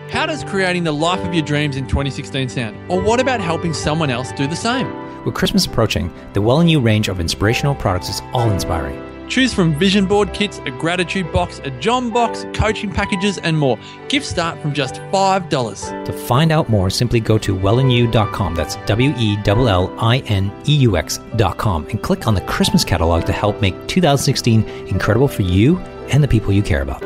How does creating the life of your dreams in 2016 sound? Or what about helping someone else do the same? With Christmas approaching, the Well and You range of inspirational products is all inspiring. Choose from vision board kits, a gratitude box, a John box, coaching packages, and more. Gifts start from just $5. To find out more, simply go to wellandyou.com. That's WELLINEUX.com and click on the Christmas catalog to help make 2016 incredible for you and the people you care about.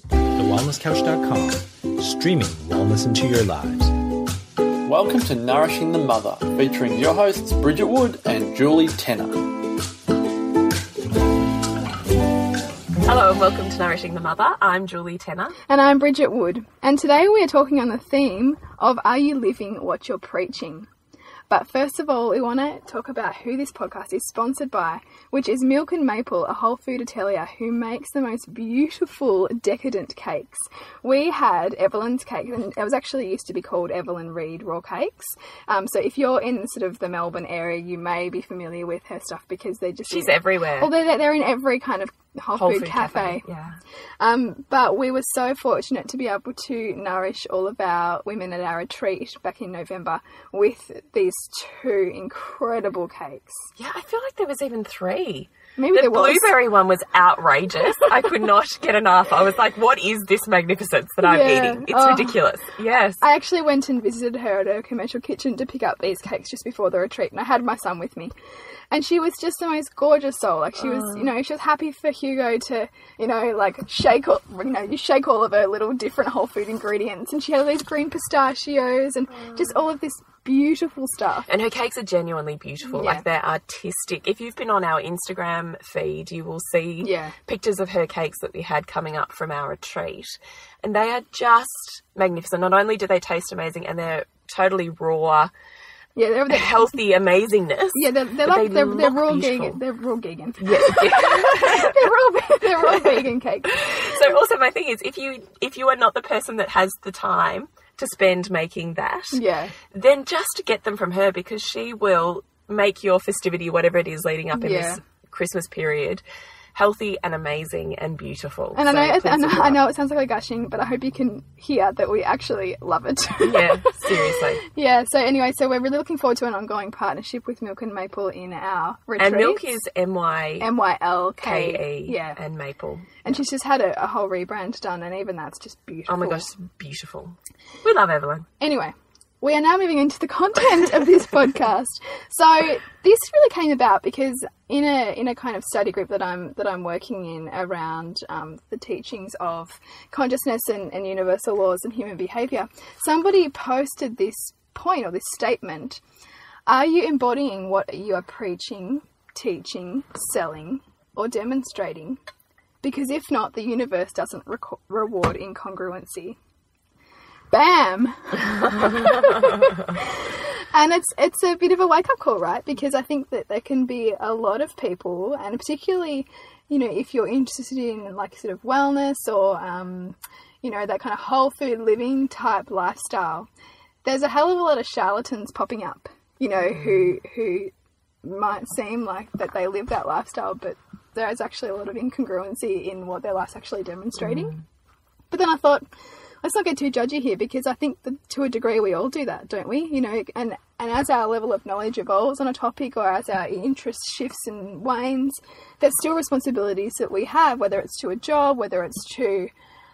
TheWellnessCouch.com, streaming wellness into your lives. Welcome to Nourishing the Mother, featuring your hosts Bridget Wood and Julie Tenner. Hello and welcome to Nourishing the Mother. I'm Julie Tenner. And I'm Bridget Wood. And today we are talking on the theme of Are You Living What You're Preaching? But first of all, we want to talk about who this podcast is sponsored by, which is Milk and Maple, a whole food atelier who makes the most beautiful, decadent cakes. We had Evelyn's cake, and it was actually used to be called Evelyn Reed Raw Cakes. So if you're in sort of the Melbourne area, you may be familiar with her stuff because they're just... She's everywhere. Well, they're in every kind of whole food cafe. Yeah. But we were so fortunate to be able to nourish all of our women at our retreat back in November with these two incredible cakes. Yeah, I feel like there was even three. Maybe there was. The blueberry one was outrageous. I could not get enough. I was like, what is this magnificence that I'm eating? It's ridiculous. Yes. I actually went and visited her at her commercial kitchen to pick up these cakes just before the retreat, and I had my son with me. And she was just the most gorgeous soul. Like, she was, she was happy for Hugo to, shake all, you shake all of her little different whole food ingredients. And she had all these green pistachios and just all of this beautiful stuff. And her cakes are genuinely beautiful. Yeah. Like, they're artistic. If you've been on our Instagram feed, you will see pictures of her cakes that we had coming up from our retreat. And they are just magnificent. Not only do they taste amazing, and they're totally raw. Yeah, they're healthy amazingness. Yeah, they're raw vegan. They're raw vegan. Yeah. they're raw vegan cakes. So also my thing is, if you are not the person that has the time to spend making that, then just get them from her, because she will make your festivity, whatever it is leading up in this Christmas period, healthy and amazing and beautiful. And I know it sounds like we're gushing, but I hope you can hear that we actually love it. Yeah, seriously. Yeah, so anyway, so we're really looking forward to an ongoing partnership with Milk and Maple in our retreat. And Milk is MYLKE, yeah, and Maple. And she's just had a whole rebrand done, and even that's just beautiful. Oh my gosh, beautiful. We love Evelyn. Anyway, we are now moving into the content of this podcast. So this really came about because in a kind of study group that I'm working in around the teachings of consciousness and universal laws and human behaviour, somebody posted this point or this statement: are you embodying what you are preaching, teaching, selling, or demonstrating? Because if not, the universe doesn't reward incongruency. Bam! And it's a bit of a wake-up call, right? Because I think that there can be a lot of people, and particularly, if you're interested in like sort of wellness or, that kind of whole food living type lifestyle, there's a hell of a lot of charlatans popping up, who might seem like that they live that lifestyle, but there's actually a lot of incongruency in what their life's actually demonstrating. But then I thought, let's not get too judgy here, because I think that to a degree we all do that, don't we? And as our level of knowledge evolves on a topic, or as our interest shifts and wanes, there's still responsibilities that we have, whether it's to a job, whether it's to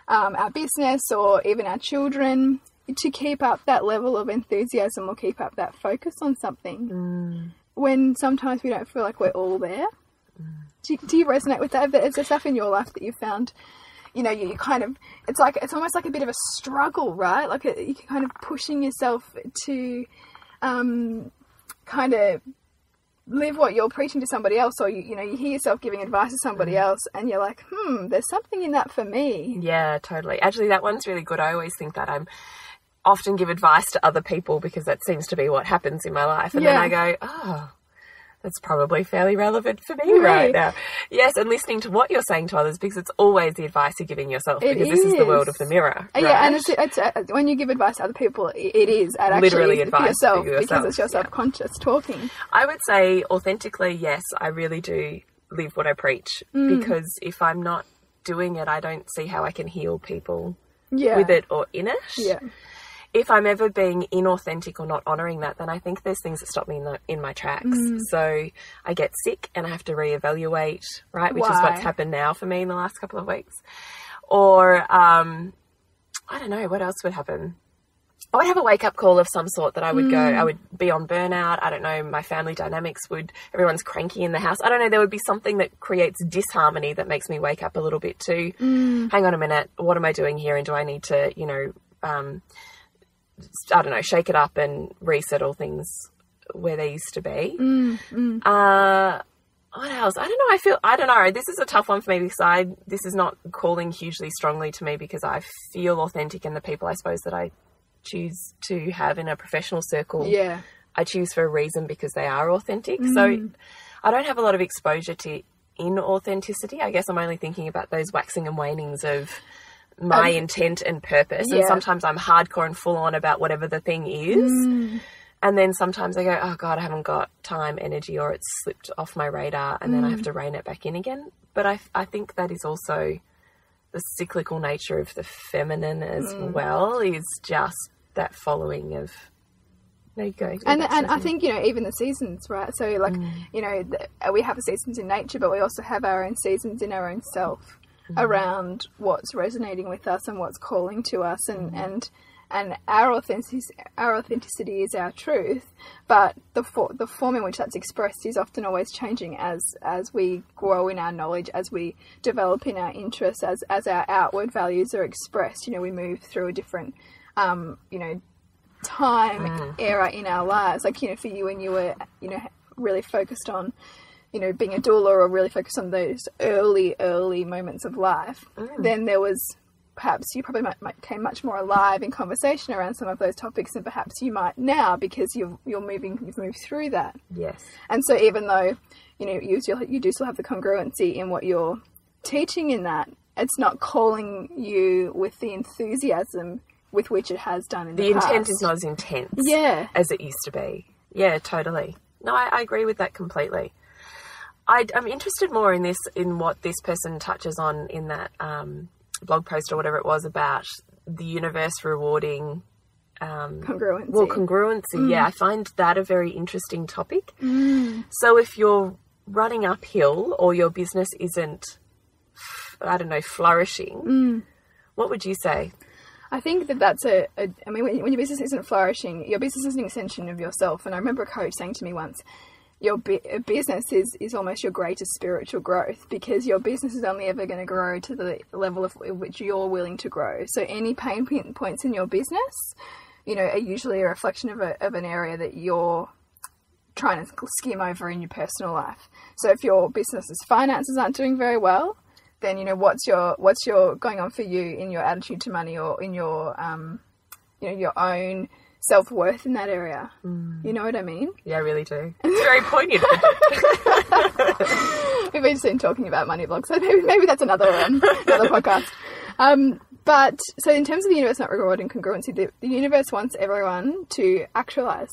our business or even our children, to keep up that level of enthusiasm or keep up that focus on something when sometimes we don't feel like we're all there. Do you resonate with that? Is there stuff in your life that you found, you kind of, it's almost like a bit of a struggle, right? Like you're kind of pushing yourself to kind of live what you're preaching to somebody else, or you hear yourself giving advice to somebody else and you're like, there's something in that for me. Yeah, totally. Actually, that one's really good. I always think that I'm often give advice to other people because that seems to be what happens in my life. And then I go, that's probably fairly relevant for me right now. Yes, and listening to what you're saying to others, because it's always the advice you're giving yourself, because this is the world of the mirror. Right? Yeah, and it's when you give advice to other people, it is literally advice for yourself, because it's your subconscious talking. I would say authentically, yes, I really do live what I preach, because if I'm not doing it, I don't see how I can heal people Yeah. with it or in it. Yeah. If I'm ever being inauthentic or not honouring that, then I think there's things that stop me in my tracks. So I get sick and I have to reevaluate, right, which is what's happened now for me in the last couple of weeks. Or I don't know, what else would happen? I would have a wake-up call of some sort that I would go, I would be on burnout. I don't know, my family dynamics everyone's cranky in the house. I don't know, there would be something that creates disharmony that makes me wake up a little bit too. Hang on a minute, what am I doing here? And do I need to, I don't know, shake it up and resettle things where they used to be. What else? I don't know. This is a tough one for me because this is not calling hugely strongly to me because I feel authentic in the people I suppose that I choose to have in a professional circle. Yeah. I choose for a reason because they are authentic. So I don't have a lot of exposure to inauthenticity. I guess I'm only thinking about those waxing and wanings of my intent and purpose. And sometimes I'm hardcore and full on about whatever the thing is. And then sometimes I go, oh God, I haven't got time, energy, or it's slipped off my radar, and then I have to rein it back in again. But I think that is also the cyclical nature of the feminine as well, is just that following of, there you go. And I think, even the seasons, right? So like, we have the seasons in nature, but we also have our own seasons in our own self around what's resonating with us and what's calling to us, and our authenticity is our truth, but the form in which that's expressed is often always changing as we grow in our knowledge, as we develop in our interests, as our outward values are expressed. We move through a different time era in our lives. Like, for you, when you were really focused on being a doula, or really focused on those early moments of life, then there was perhaps you probably might became much more alive in conversation around some of those topics than perhaps you might now, because you've moved through that. Yes. And so even though you do still have the congruency in what you're teaching in that, it's not calling you with the enthusiasm with which it has done in the past. The intent is not as intense as it used to be. Yeah, totally. No, I agree with that completely. I'm interested more in what this person touches on in that blog post or whatever it was, about the universe rewarding congruency. Well, congruency, yeah. I find that a very interesting topic. So if you're running uphill or your business isn't, I don't know, flourishing, what would you say? I think that's I mean, when your business isn't flourishing, your business is an extension of yourself. And I remember a coach saying to me once, your business is almost your greatest spiritual growth, because your business is only ever going to grow to the level of which you're willing to grow. So any pain points in your business, are usually a reflection of an area that you're trying to skim over in your personal life. So if your business's finances aren't doing very well, then what's your going on for you in your attitude to money, or in your your own self-worth in that area. You know what I mean? Yeah, I really do. It's very poignant. We've been soon talking about money blogs, so maybe that's another podcast. But so in terms of the universe not rewarding congruency, the universe wants everyone to actualize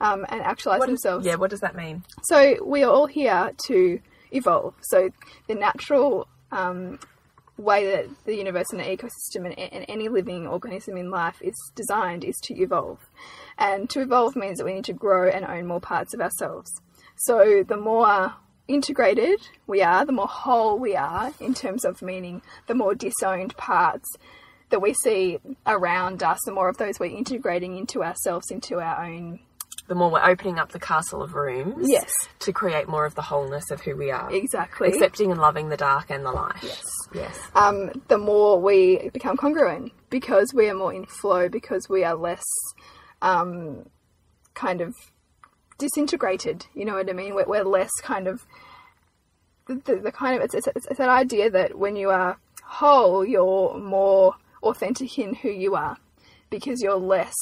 and actualize themselves. Yeah, what does that mean? So we are all here to evolve. So the natural way that the universe and the ecosystem and any living organism in life is designed is to evolve. And to evolve means that we need to grow and own more parts of ourselves. So the more integrated we are, the more whole we are, in terms of meaning the more disowned parts that we see around us, the more of those we're integrating into ourselves, into our own. The more we're opening up the castle of rooms, yes, to create more of the wholeness of who we are. Exactly. Accepting and loving the dark and the light. Yes. The more we become congruent, because we are more in flow, because we are less kind of disintegrated. You know what I mean? We're less kind of the kind of it's that idea that when you are whole, you're more authentic in who you are, because you're less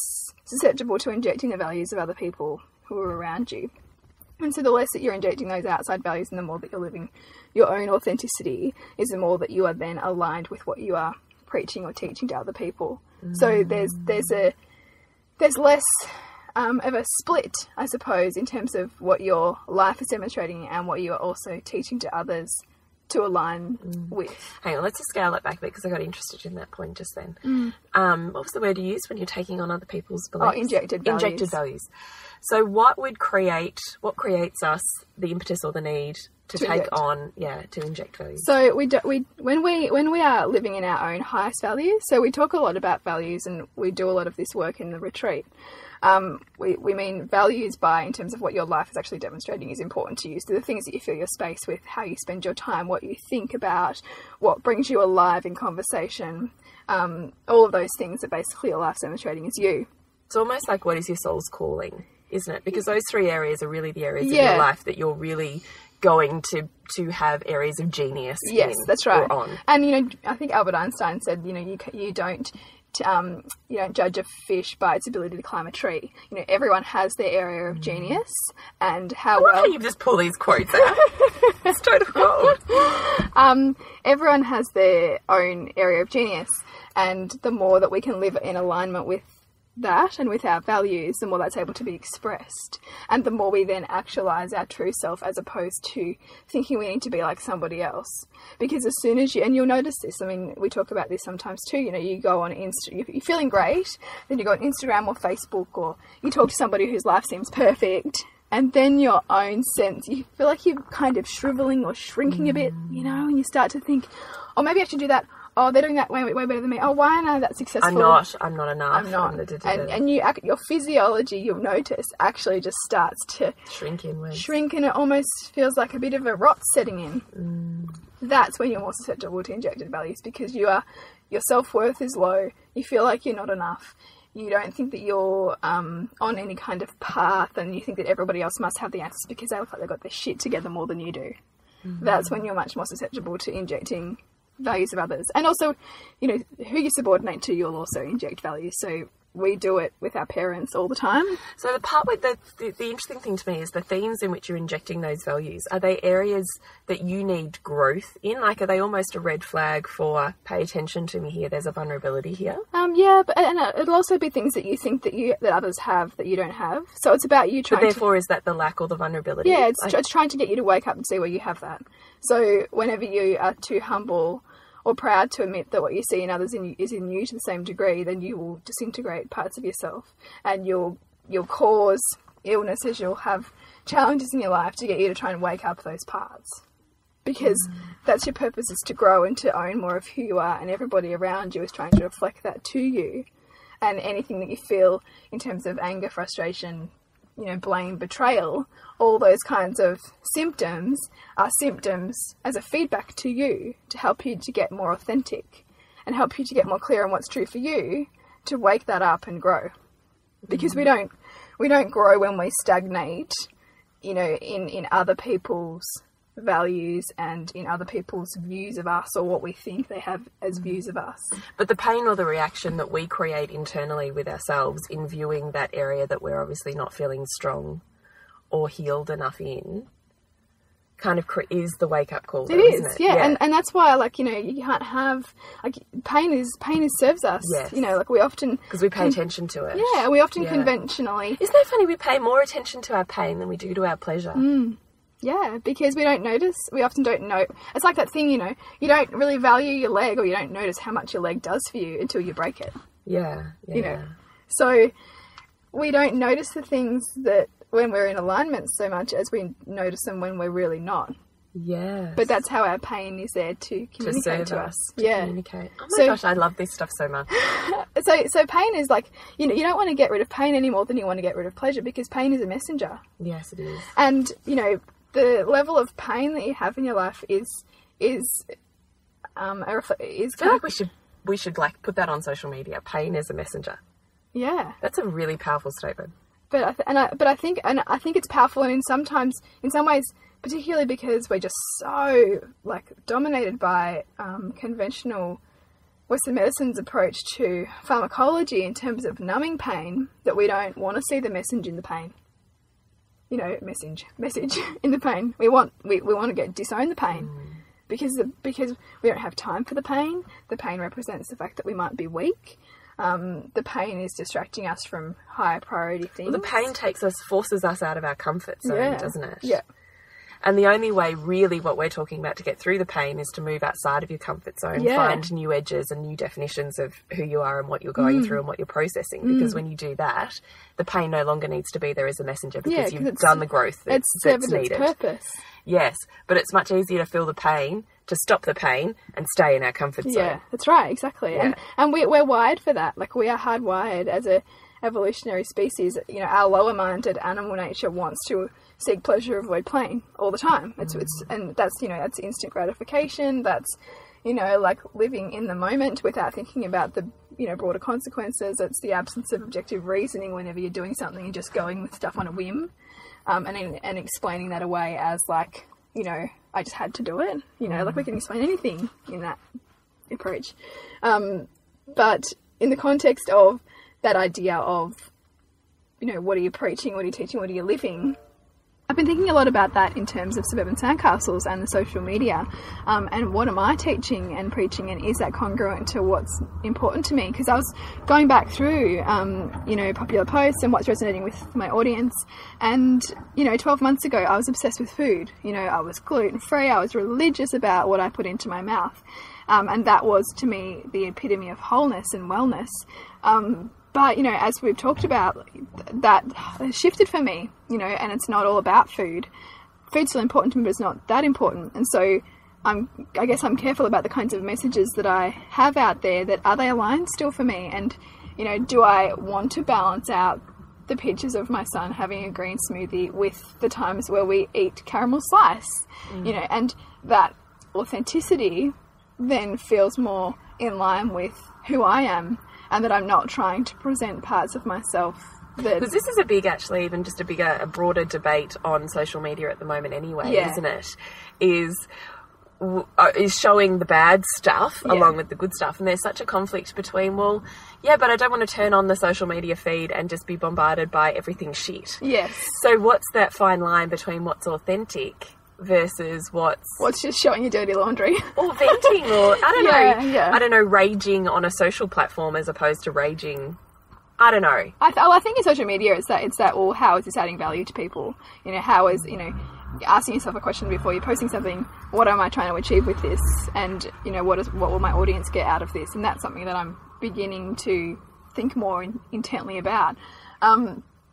susceptible to injecting the values of other people who are around you. And so the less that you're injecting those outside values, and the more that you're living your own authenticity, is the more that you are then aligned with what you are preaching or teaching to other people. So there's less of a split, I suppose, in terms of what your life is demonstrating and what you are also teaching to others to align with. Hang on, let's just scale that back a bit because I got interested in that point just then. What was the word you used when you're taking on other people's beliefs? Oh, injected values. Injected values. So what creates us the impetus or the need to take inject. on, to inject values? So when we are living in our own highest values, so we talk a lot about values and we do a lot of this work in the retreat. We mean values in terms of what your life is actually demonstrating is important to you. So the things that you fill your space with, how you spend your time, what you think about, what brings you alive in conversation, all of those things that basically your life's demonstrating is you. It's almost like what is your soul's calling, isn't it? Because those three areas are really the areas of your life that you're really going to have areas of genius in. That's right. Or on. And, I think Albert Einstein said, you don't judge a fish by its ability to climb a tree. Everyone has their area of genius and how how you just pull these quotes out. It's total gold. Everyone has their own area of genius, and the more that we can live in alignment with that and with our values, the more that's able to be expressed, and the more we then actualize our true self as opposed to thinking we need to be like somebody else. Because as soon as and you'll notice this, I mean, we talk about this sometimes too, you go on you're feeling great, then you go on Instagram or Facebook, or you talk to somebody whose life seems perfect, and then your own sense, you feel like you're kind of shriveling or shrinking a bit, and you start to think, oh, maybe I should do that. Oh, they're doing that way better than me. Oh, why aren't I that successful? I'm not enough. I'm not. And your physiology, you'll notice, actually just starts to shrink inwards. And it almost feels like a bit of a rot setting in. That's when you're more susceptible to injected values, because your self-worth is low. You feel like you're not enough. You don't think that you're on any kind of path, and you think that everybody else must have the answers because they look like they've got their shit together more than you do. That's when you're much more susceptible to injecting values of others. And also, who you subordinate to, you'll also inject values. So we do it with our parents all the time. So the part with the interesting thing to me is the themes in which you're injecting those values. Are they areas that you need growth in? Like, are they almost a red flag for pay attention to me here? There's a vulnerability here. And it'll also be things that you think that others have that you don't have. So it's about you trying. But therefore, is that the lack or the vulnerability? Yeah, it's trying to get you to wake up and see where you have that. So whenever you are too humble or proud to admit that what you see in others is in you to the same degree, then you will disintegrate parts of yourself, and you'll cause illnesses. You'll have challenges in your life to get you to try and wake up those parts, because that's your purpose, is to grow and to own more of who you are, and everybody around you is trying to reflect that to you. And anything that you feel in terms of anger, frustration, blame, betrayal, all those kinds of symptoms are symptoms as a feedback to you to help you to get more authentic and help you to get more clear on what's true for you, to wake that up and grow. Because we don't grow when we stagnate, in other people's values and in other people's views of us, or what we think they have as views of us. But the pain or the reaction that we create internally with ourselves in viewing that area that we're obviously not feeling strong or healed enough in kind of is the wake-up call, though, isn't it? Yeah. And that's why, you can't have, pain serves us. Yes. We often... Because we pay attention to it. Yeah, we often conventionally... Isn't that funny? We pay more attention to our pain than we do to our pleasure. Yeah, because we don't notice. We often don't know. It's like that thing, you don't really value your leg, or you don't notice how much your leg does for you until you break it. Yeah. So we don't notice the things that when we're in alignment so much as we notice them when we're really not. Yeah. But that's how our pain is there to communicate to us. Communicate. Oh my gosh, I love this stuff so much. So pain is like, you don't want to get rid of pain any more than you want to get rid of pleasure, because pain is a messenger. Yes, it is. And, the level of pain that you have in your life is I feel like we should put that on social media. Pain is a messenger. Yeah. That's a really powerful statement. But I think it's powerful, and in some ways, particularly because we're just so dominated by conventional Western medicine's approach to pharmacology in terms of numbing pain, that we don't want to see the message in the pain. Message in the pain. We want to disown the pain, because we don't have time for the pain. The pain represents the fact that we might be weak. The pain is distracting us from higher priority things. Well, the pain forces us out of our comfort zone, doesn't it? Yeah. And the only way really what we're talking about to get through the pain is to move outside of your comfort zone, find new edges and new definitions of who you are and what you're going through and what you're processing. Because when you do that, the pain no longer needs to be there as a messenger because you've done the growth that's needed. Its purpose. Yes, but it's much easier to feel the pain, to stop the pain and stay in our comfort zone. Yeah, that's right, exactly. Yeah. And we're wired for that. Like, we are hardwired as a evolutionary species. You know, our lower-minded animal nature wants to seek pleasure, avoid pain all the time. And that's, you know, that's instant gratification. That's, you know, like living in the moment without thinking about the, you know, broader consequences. It's the absence of objective reasoning whenever you're doing something and just going with stuff on a whim, and explaining that away as like, you know, I just had to do it. You know, like we can explain anything in that approach. But in the context of that idea of, you know, what are you preaching, what are you teaching, what are you living? I've been thinking a lot about that in terms of suburban sandcastles and the social media, and what am I teaching and preaching, and is that congruent to what's important to me? Because I was going back through, you know, popular posts and what's resonating with my audience, and, you know, 12 months ago I was obsessed with food. You know, I was gluten-free, I was religious about what I put into my mouth, and that was to me the epitome of wholeness and wellness. But, you know, as we've talked about, that has shifted for me, you know, and it's not all about food. Food's still important to me, but it's not that important. And so I guess I'm careful about the kinds of messages that I have out there, that are they aligned still for me? And, you know, do I want to balance out the pictures of my son having a green smoothie with the times where we eat caramel slice, you know, and that authenticity then feels more in line with who I am, and that I'm not trying to present parts of myself that... Because this is a big, actually, even just a broader debate on social media at the moment anyway, isn't it? Is showing the bad stuff along with the good stuff. And there's such a conflict between, well, yeah, but I don't want to turn on the social media feed and just be bombarded by everything shit. Yes. So what's that fine line between what's authentic versus what's just showing your dirty laundry or venting, or I don't know, raging on a social platform as opposed to raging, I don't know. I think in social media it's that well, how is this adding value to people? You know, how is, you know, asking yourself a question before you're posting something, what am I trying to achieve with this? And, you know, what will my audience get out of this? And that's something that I'm beginning to think more intently about.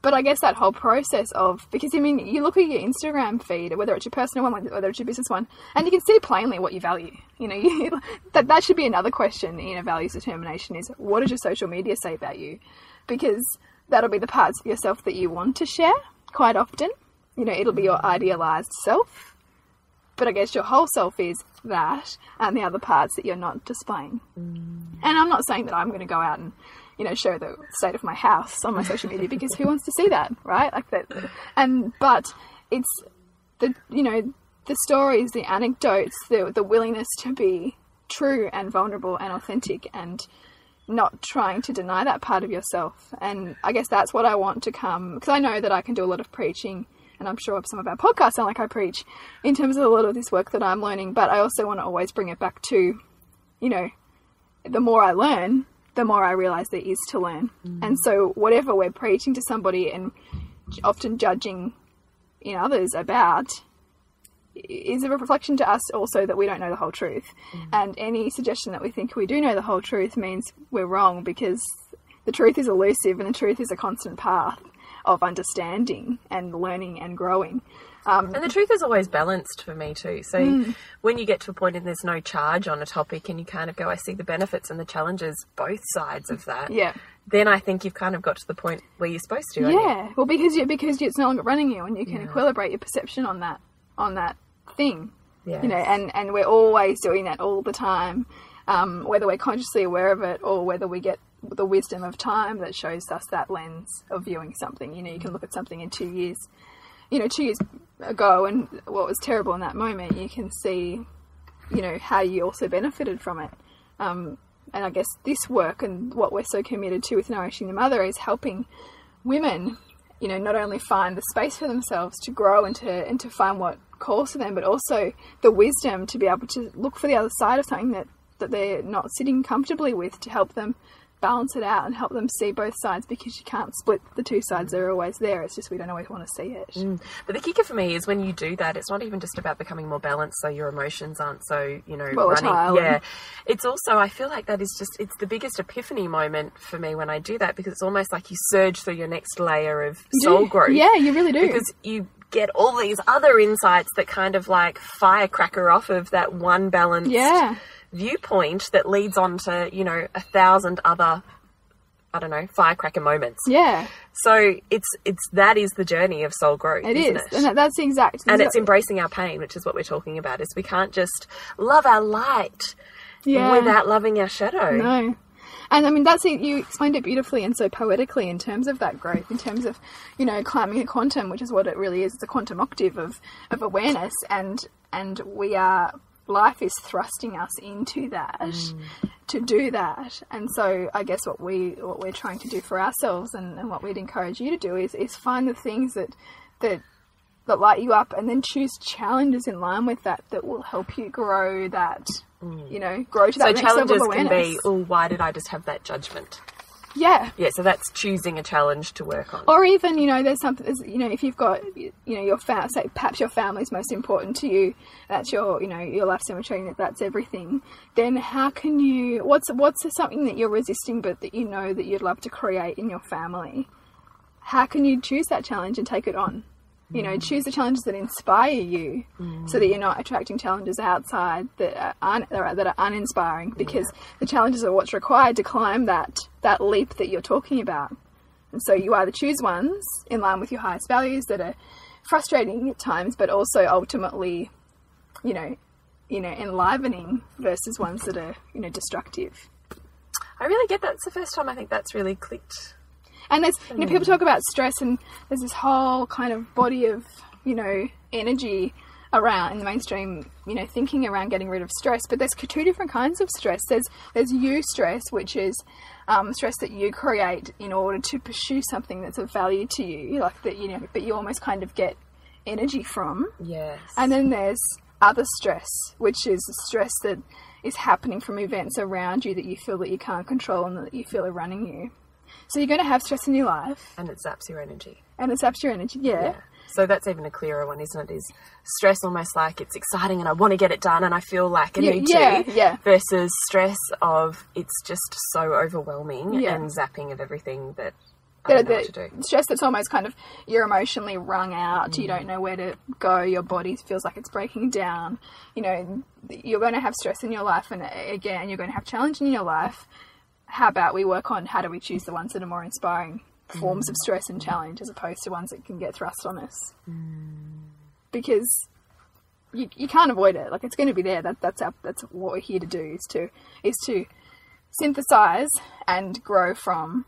But I guess that whole process of, because I mean, you look at your Instagram feed, whether it's your personal one, whether it's your business one, and you can see plainly what you value. You know, that should be another question in a values determination, is what does your social media say about you? Because that'll be the parts of yourself that you want to share quite often. You know, it'll be your idealized self. But I guess your whole self is that, and the other parts that you're not displaying. And I'm not saying that I'm going to go out and, you know, show the state of my house on my social media, because who wants to see that, right? Like that. But it's the, you know, the stories, the anecdotes, the willingness to be true and vulnerable and authentic, and not trying to deny that part of yourself. And I guess that's what I want to come, because I know that I can do a lot of preaching, and I'm sure some of our podcasts sound like I preach in terms of a lot of this work that I'm learning, but I also want to always bring it back to, you know, the more I learn, the more I realise there is to learn. And so whatever we're preaching to somebody and often judging in others about is a reflection to us also that we don't know the whole truth. And any suggestion that we think we do know the whole truth means we're wrong, because the truth is elusive, and the truth is a constant path of understanding and learning and growing. And the truth is always balanced for me too. So when you get to a point and there's no charge on a topic, and you kind of go, I see the benefits and the challenges, both sides of that. Yeah. Then I think you've kind of got to the point where you're supposed to. Yeah. Well, because it's no longer running you, and you can equilibrate your perception on that thing. Yeah. You know, and we're always doing that all the time, whether we're consciously aware of it or whether we get the wisdom of time that shows us that lens of viewing something. You know, you can look at something in 2 years. You know, 2 years ago, and what was terrible in that moment, you can see, you know, how you also benefited from it. And I guess this work and what we're so committed to with Nourishing the Mother is helping women, you know, not only find the space for themselves to grow and to find what calls to them, but also the wisdom to be able to look for the other side of something that they're not sitting comfortably with, to help them balance it out and help them see both sides, because you can't split the two sides. They're always there. It's just we don't always want to see it. But the kicker for me is when you do that, it's not even just about becoming more balanced so your emotions aren't so, volatile. running. It's also, I feel like that is just, it's the biggest epiphany moment for me when I do that, because it's almost like you surge through your next layer of soul growth. Yeah, you really do. Because you get all these other insights that kind of like firecracker off of that one balanced viewpoint that leads on to, 1,000 other, I don't know, firecracker moments. Yeah. So it's that is the journey of soul growth, isn't it? And that's the exact... And it's embracing our pain, which is what we're talking about, is we can't just love our light without loving our shadow. No. And I mean, that's it. You explained it beautifully and so poetically in terms of that growth, in terms of, climbing a quantum, which is what it really is. It's a quantum octave of awareness, and life is thrusting us into that to do that. And so I guess what we're trying to do for ourselves and what we'd encourage you to do is find the things that light you up, and then choose challenges in line with that will help you grow that, grow to that next level of awareness. So challenges can be, why did I just have that judgment? Yeah. Yeah, so that's choosing a challenge to work on. Or even, there's something, if you've got, your say perhaps your family's most important to you, that's your life cemetery, that's everything, then how can you, what's something that you're resisting but that that you'd love to create in your family? How can you choose that challenge and take it on? Choose the challenges that inspire you, so that you're not attracting challenges outside that are uninspiring, because the challenges are what's required to climb that leap that you're talking about. And so you either choose ones in line with your highest values that are frustrating at times, but also ultimately, enlivening, versus ones that are, destructive. I really get that. It's the first time I think that's really clicked. And there's, people talk about stress, and there's this whole kind of body of, energy around in the mainstream, thinking around getting rid of stress. But there's two different kinds of stress. There's eustress, which is stress that you create in order to pursue something that's of value to you, like that, but you almost kind of get energy from. Yes. And then there's other stress, which is stress that is happening from events around you that you feel that you can't control and that you feel are running you. So you're going to have stress in your life. And it zaps your energy. Yeah. So that's even a clearer one, isn't it? Is stress almost like it's exciting and I want to get it done and I feel like I need to. Yeah. Versus stress of it's just so overwhelming and zapping of everything that I don't know what to do. Stress that's almost kind of, you're emotionally wrung out. You don't know where to go. Your body feels like it's breaking down. You're going to have stress in your life, and again, you're going to have challenge in your life. How about we work on how do we choose the ones that are more inspiring forms of stress and challenge, as opposed to ones that can get thrust on us? Because you can't avoid it. Like, it's going to be there. That's what we're here to do, is to synthesize and grow from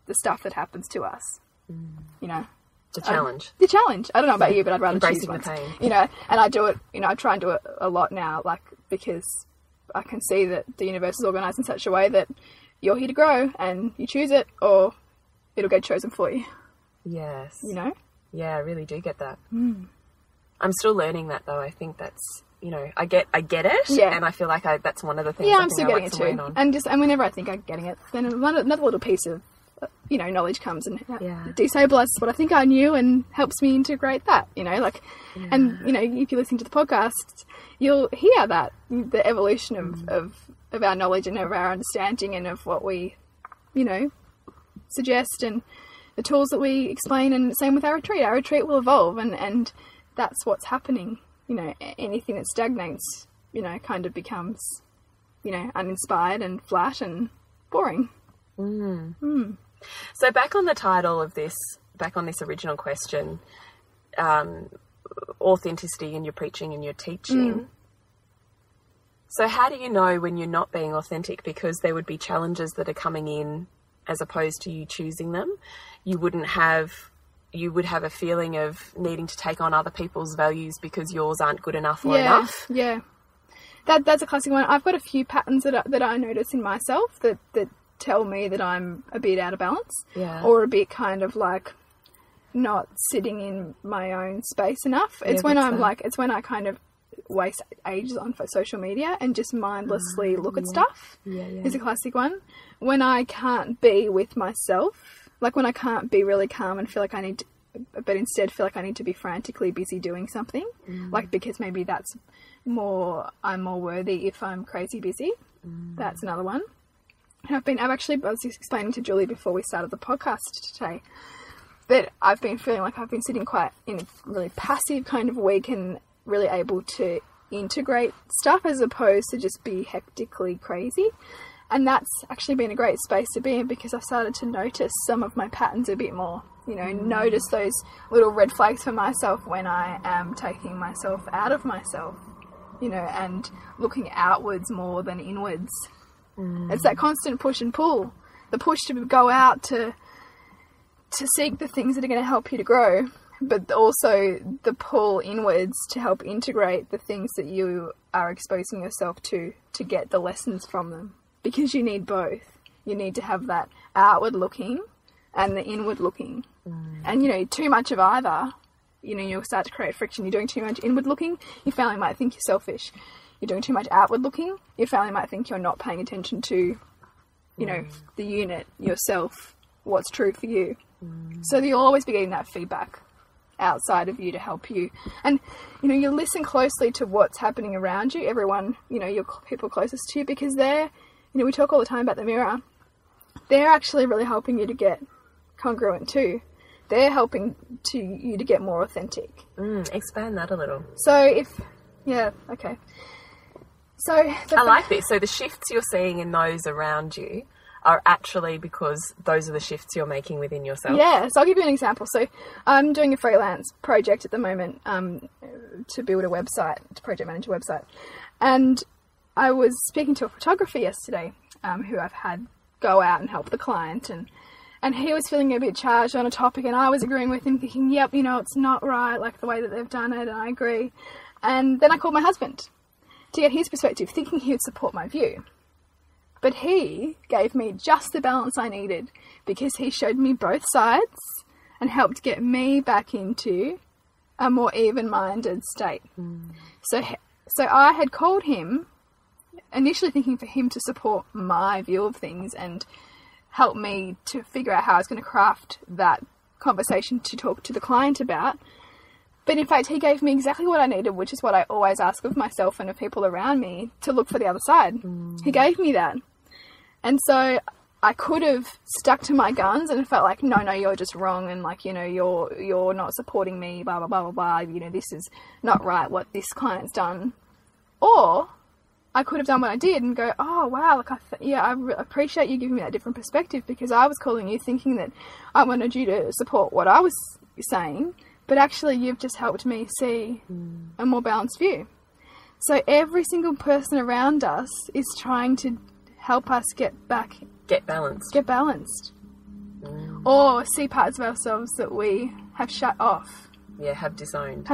the stuff that happens to us. The challenge. The challenge. I don't know about you, but I'd rather choose embracing the ones. pain. And I do it. I try and do it a lot now, like, because I can see that the universe is organised in such a way that you're here to grow, and you choose it, or it'll get chosen for you. Yes. Yeah, I really do get that. I'm still learning that, though. I think that's, I get it. Yeah. And I feel like that's one of the things I'm still getting it too. And whenever I think I'm getting it, then another little piece of, knowledge comes and destabilizes what I think I knew and helps me integrate that, and, if you listen to the podcast, you'll hear that, the evolution of our knowledge and of our understanding and of what we, suggest, and the tools that we explain. And same with our retreat. Our retreat will evolve, and that's what's happening. Anything that stagnates, kind of becomes, uninspired and flat and boring. So back on the title of this, back on this original question, authenticity in your preaching and your teaching. So how do you know when you're not being authentic? Because there would be challenges that are coming in as opposed to you choosing them. You would have a feeling of needing to take on other people's values because yours aren't good enough or enough. Yeah. That's a classic one. I've got a few patterns that I notice in myself that tell me that I'm a bit out of balance, or a bit kind of like not sitting in my own space enough. It's when I'm like, it's when I kind of waste ages on for social media and just mindlessly look at stuff is a classic one. When I can't be with myself, like when I can't be really calm and feel like I need to, but instead feel like I need to be frantically busy doing something, like because maybe that's I'm more worthy if I'm crazy busy. That's another one. And I was explaining to Julie before we started the podcast today that I've been feeling like I've been sitting quite in a really passive kind of week and really able to integrate stuff as opposed to just be hectically crazy. And that's actually been a great space to be in because I've started to notice some of my patterns a bit more. You know, notice those little red flags for myself when I am taking myself out of myself, you know, and looking outwards more than inwards. It's that constant push and pull. The push to go out to seek the things that are going to help you to grow, but also the pull inwards to help integrate the things that you are exposing yourself to get the lessons from them. Because you need both. You need to have that outward looking and the inward looking. And, you know, too much of either, you know, you'll start to create friction. You're doing too much inward looking, your family might think you're selfish. You're doing too much outward looking, your family might think you're not paying attention to, you know, the unit, yourself, what's true for you. So you'll always be getting that feedback outside of you to help you. And, you know, you listen closely to what's happening around you, everyone, you know, your people closest to you, because they're, you know, we talk all the time about the mirror. They're actually really helping you to get congruent too. They're helping you to get more authentic. Expand that a little. So So I like this. So the shifts you're seeing in those around you are actually because those are the shifts you're making within yourself. Yeah, so I'll give you an example. So I'm doing a freelance project at the moment to build a website, to project manage a website. And I was speaking to a photographer yesterday who I've had go out and help the client, and he was feeling a bit charged on a topic, and I was agreeing with him, thinking, yep, you know, it's not right, like the way that they've done it, and I agree. And then I called my husband to get his perspective, thinking he would support my view. But he gave me just the balance I needed because he showed me both sides and helped get me back into a more even-minded state. So I had called him initially thinking for him to support my view of things and help me to figure out how I was going to craft that conversation to talk to the client about. But in fact, he gave me exactly what I needed, which is what I always ask of myself and of people around me, to look for the other side. He gave me that. And so I could have stuck to my guns and felt like, no, you're just wrong. And like, you know, you're not supporting me, blah, blah, blah, blah, blah. You know, this is not right what this client's done. Or I could have done what I did and go, oh, wow, look, I appreciate you giving me that different perspective, because I was calling you thinking that I wanted you to support what I was saying, but actually you've just helped me see a more balanced view. So every single person around us is trying to help us get balanced. Or see parts of ourselves that we have shut off. Yeah, have disowned.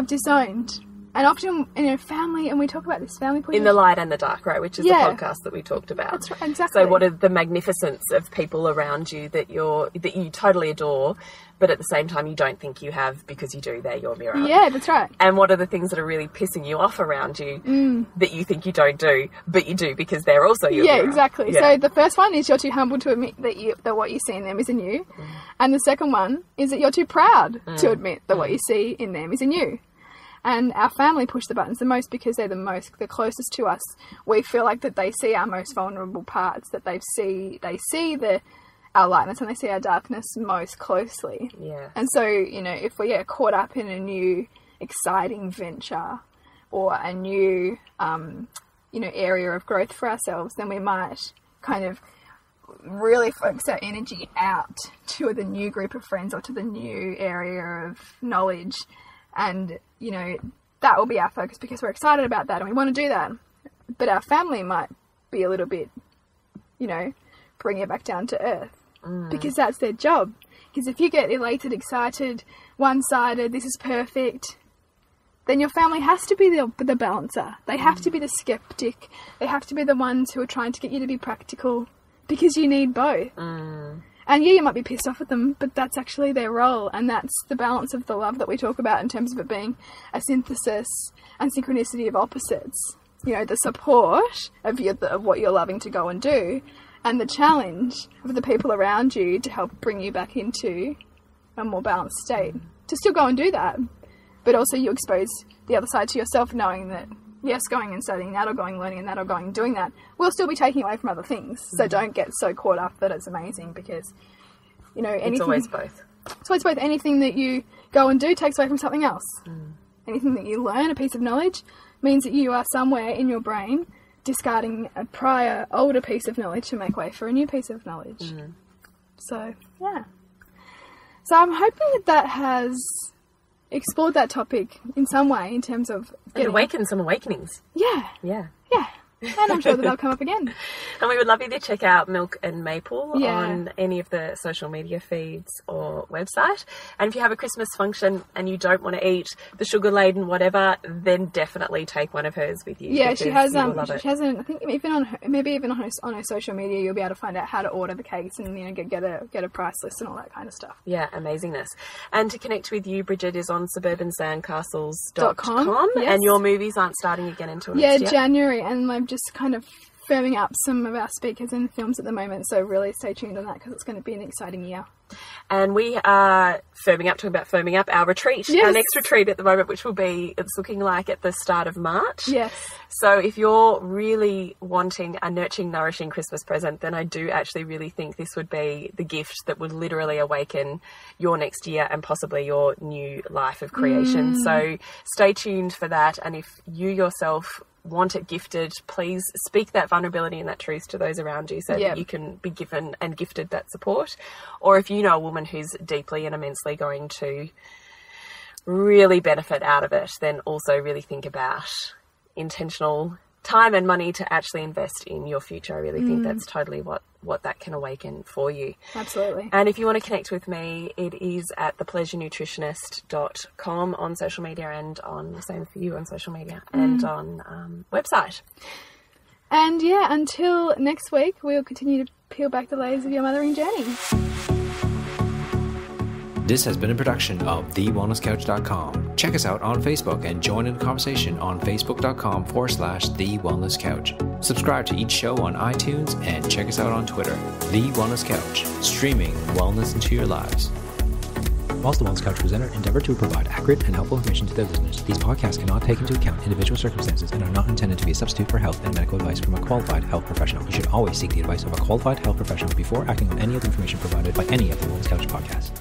And often in a family, and we talk about this family in the light and the dark, right? Which is the podcast that we talked about. That's right, exactly. So what are the magnificence of people around you that you totally adore, but at the same time you don't think you have, because you do, they're your mirror. Yeah, that's right. And what are the things that are really pissing you off around you that you think you don't do, but you do because they're also your mirror? Yeah, exactly. Yeah. So the first one is you're too humble to admit that what you see in them is in you. And the second one is that you're too proud to admit that what you see in them is in you. And our family push the buttons the most because they're the closest to us. We feel like that they see our most vulnerable parts, that they see our lightness and they see our darkness most closely. Yeah. And so, you know, if we get caught up in a new exciting venture or a new, area of growth for ourselves, then we might kind of really focus our energy out to the new group of friends or to the new area of knowledge. And, you know, that will be our focus because we're excited about that and we want to do that. But our family might be a little bit, you know, bring it back down to earth because that's their job. Because if you get elated, excited, one-sided, this is perfect, then your family has to be the balancer. They have to be the skeptic. They have to be the ones who are trying to get you to be practical because you need both. And yeah, you might be pissed off at them, but that's actually their role, and that's the balance of the love that we talk about in terms of it being a synthesis and synchronicity of opposites. You know, the support of what you're loving to go and do, and the challenge of the people around you to help bring you back into a more balanced state. To still go and do that, but also you expose the other side to yourself, knowing that, yes, going and studying that, or going learning that, or going and doing that will still be taking away from other things. So don't get so caught up that it's amazing, because, you know, anything... It's always both. It's always both. Anything that you go and do takes away from something else. Anything that you learn, a piece of knowledge, means that you are somewhere in your brain discarding a prior, older piece of knowledge to make way for a new piece of knowledge. So, yeah. So I'm hoping that has explored that topic in some way in terms of... awakened some awakenings. Yeah. Yeah. Yeah. And I'm sure that they'll come up again. And we would love you to check out Milk and Maple on any of the social media feeds or website. And if you have a Christmas function and you don't want to eat the sugar-laden whatever, then definitely take one of hers with you. Yeah, she has. She has. I think even on her social media, you'll be able to find out how to order the cakes and, you know, get a price list and all that kind of stuff. Yeah, amazingness. And to connect with you, Bridget, is on suburbansandcastles.com. Yes. And your movies aren't starting again until next year. January, and I'm just kind of firming up some of our speakers and films at the moment, so really stay tuned on that, because it's going to be an exciting year. And we are talking about firming up our retreat, our next retreat at the moment, which will be, it's looking like at the start of March. Yes. So if you're really wanting a nurturing, nourishing Christmas present, then I do actually really think this would be the gift that would literally awaken your next year and possibly your new life of creation. So stay tuned for that. And if you yourself want it gifted, please speak that vulnerability and that truth to those around you, so that you can be given and gifted that support. Or if you know a woman who's deeply and immensely going to really benefit out of it, then also really think about intentional time and money to actually invest in your future. I really think that's totally what that can awaken for you. Absolutely. And if you want to connect with me, it is at thepleasurenutritionist.com on social media, and on the same for you on social media and on website. And yeah, until next week, we'll continue to peel back the layers of your mothering journey. This has been a production of TheWellnessCouch.com. Check us out on Facebook and join in the conversation on Facebook.com/TheWellnessCouch. Subscribe to each show on iTunes and check us out on Twitter. The Wellness Couch, streaming wellness into your lives. Whilst the Wellness Couch presenter endeavor to provide accurate and helpful information to their listeners, these podcasts cannot take into account individual circumstances and are not intended to be a substitute for health and medical advice from a qualified health professional. You should always seek the advice of a qualified health professional before acting on any of the information provided by any of the Wellness Couch podcasts.